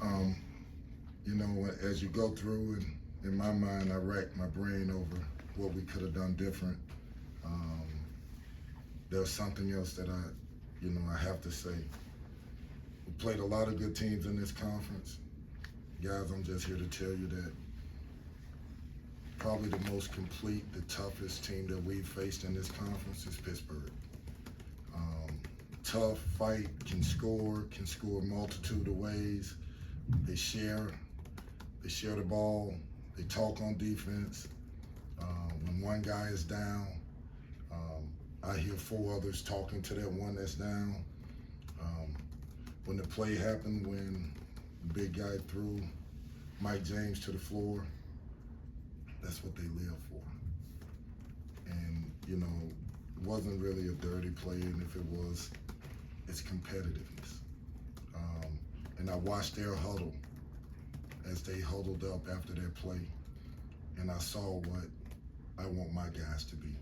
Um, as you go through, and in my mind, I rack my brain over what we could have done different. Um, there's something else that I have to say. We played a lot of good teams in this conference. Guys, I'm just here to tell you that probably the most complete, the toughest team that we've faced in this conference is Pittsburgh. Tough, fight, can score a multitude of ways. They share the ball, they talk on defense. When one guy is down, I hear four others talking to that one that's down. When the play happened, when the big guy threw Mike James to the floor, that's what they live for. And, it wasn't really a dirty play, and if it was, it's competitiveness. And I watched their huddle as they huddled up after their play, and I saw what I want my guys to be.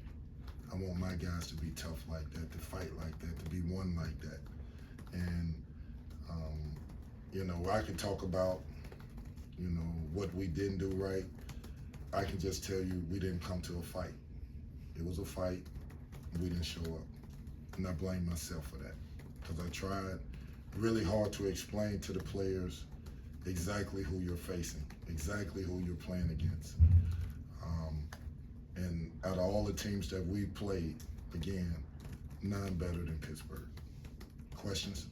I want my guys to be tough like that, to fight like that, to be one like that. And, I can talk about, what we didn't do right. I can just tell you we didn't come to a fight. It was a fight, and we didn't show up. And I blame myself for that, because I tried really hard to explain to the players exactly who you're facing, exactly who you're playing against. And out of all the teams that we played, again, none better than Pittsburgh. Questions?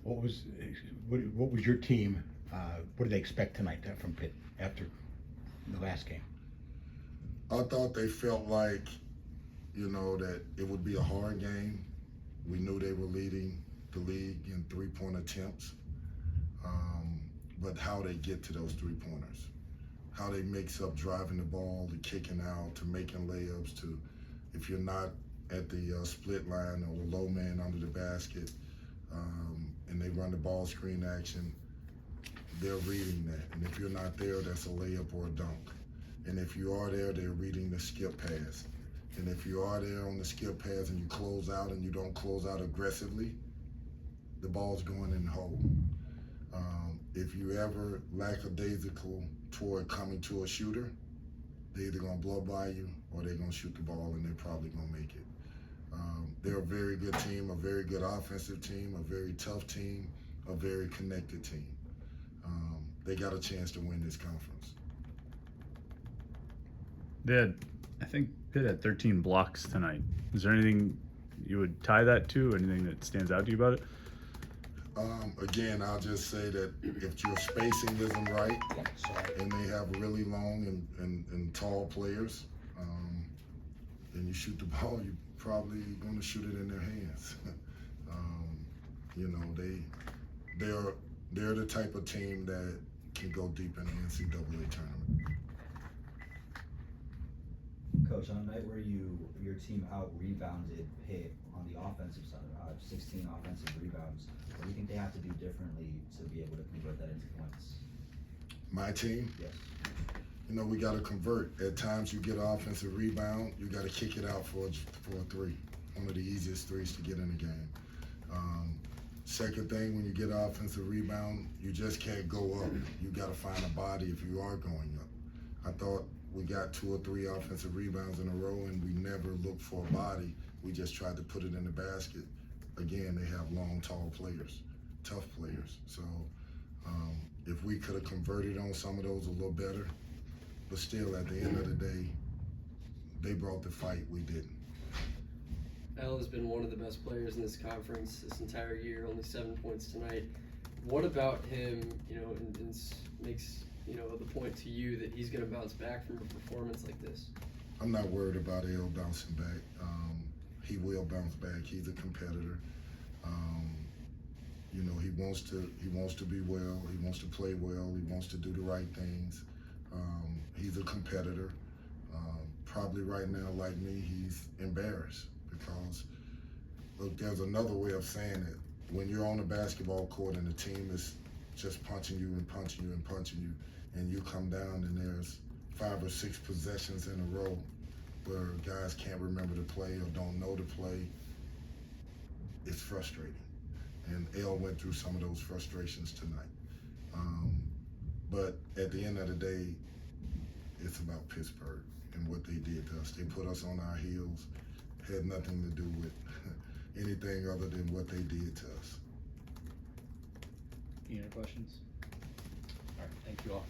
What was your team? What did they expect tonight from Pitt after the last game? I thought they felt like, that it would be a hard game. We knew they were leading the league in three-point attempts, but how they get to those three-pointers, how they mix up driving the ball, to kicking out, to making layups, to if you're not at the split line or the low man under the basket, and they run the ball screen action, they're reading that. And if you're not there, that's a layup or a dunk. And if you are there, they're reading the skip pass. And if you are there on the skip pass and you close out and you don't close out aggressively, the ball's going in the hole. If you ever lackadaisical toward coming to a shooter, they're either gonna blow by you or they're gonna shoot the ball, and they're probably gonna make it. They're a very good team, a very good offensive team, a very tough team, a very connected team. They got a chance to win this conference. I think Pitt had 13 blocks tonight. Is there anything you would tie that to? Anything that stands out to you about it? Again, I'll just say that if your spacing isn't right, and they have really long and tall players, and you shoot the ball, you're probably going to shoot it in their hands. They're the type of team that can go deep in the NCAA tournament. Coach, on a night where your team out-rebounded Pitt on the offensive side, 16 offensive rebounds, what do you think they have to do differently to be able to convert that into points? My team? Yes. We got to convert. At times you get an offensive rebound, you got to kick it out for a three. One of the easiest threes to get in the game. Second thing, when you get an offensive rebound, you just can't go up. You got to find a body if you are going up. I thought we got 2 or 3 offensive rebounds in a row, and we never looked for a body. We just tried to put it in the basket. Again, they have long, tall players, tough players. So if we could have converted on some of those a little better, but still, at the end of the day, they brought the fight, we didn't. Al has been one of the best players in this conference this entire year, only 7 points tonight. What about him, and makes, the point to you that he's going to bounce back from a performance like this? I'm not worried about Al bouncing back. He will bounce back. He's a competitor. He wants to be well. He wants to play well. He wants to do the right things. He's a competitor. Probably right now, like me, he's embarrassed because, look, there's another way of saying it. When you're on a basketball court and the team is just punching you and punching you and punching you, and you come down and there's 5 or 6 possessions in a row where guys can't remember to play or don't know to play, it's frustrating. And L went through some of those frustrations tonight. But at the end of the day, it's about Pittsburgh and what they did to us. They put us on our heels, had nothing to do with anything other than what they did to us. Any other questions? All right, thank you all.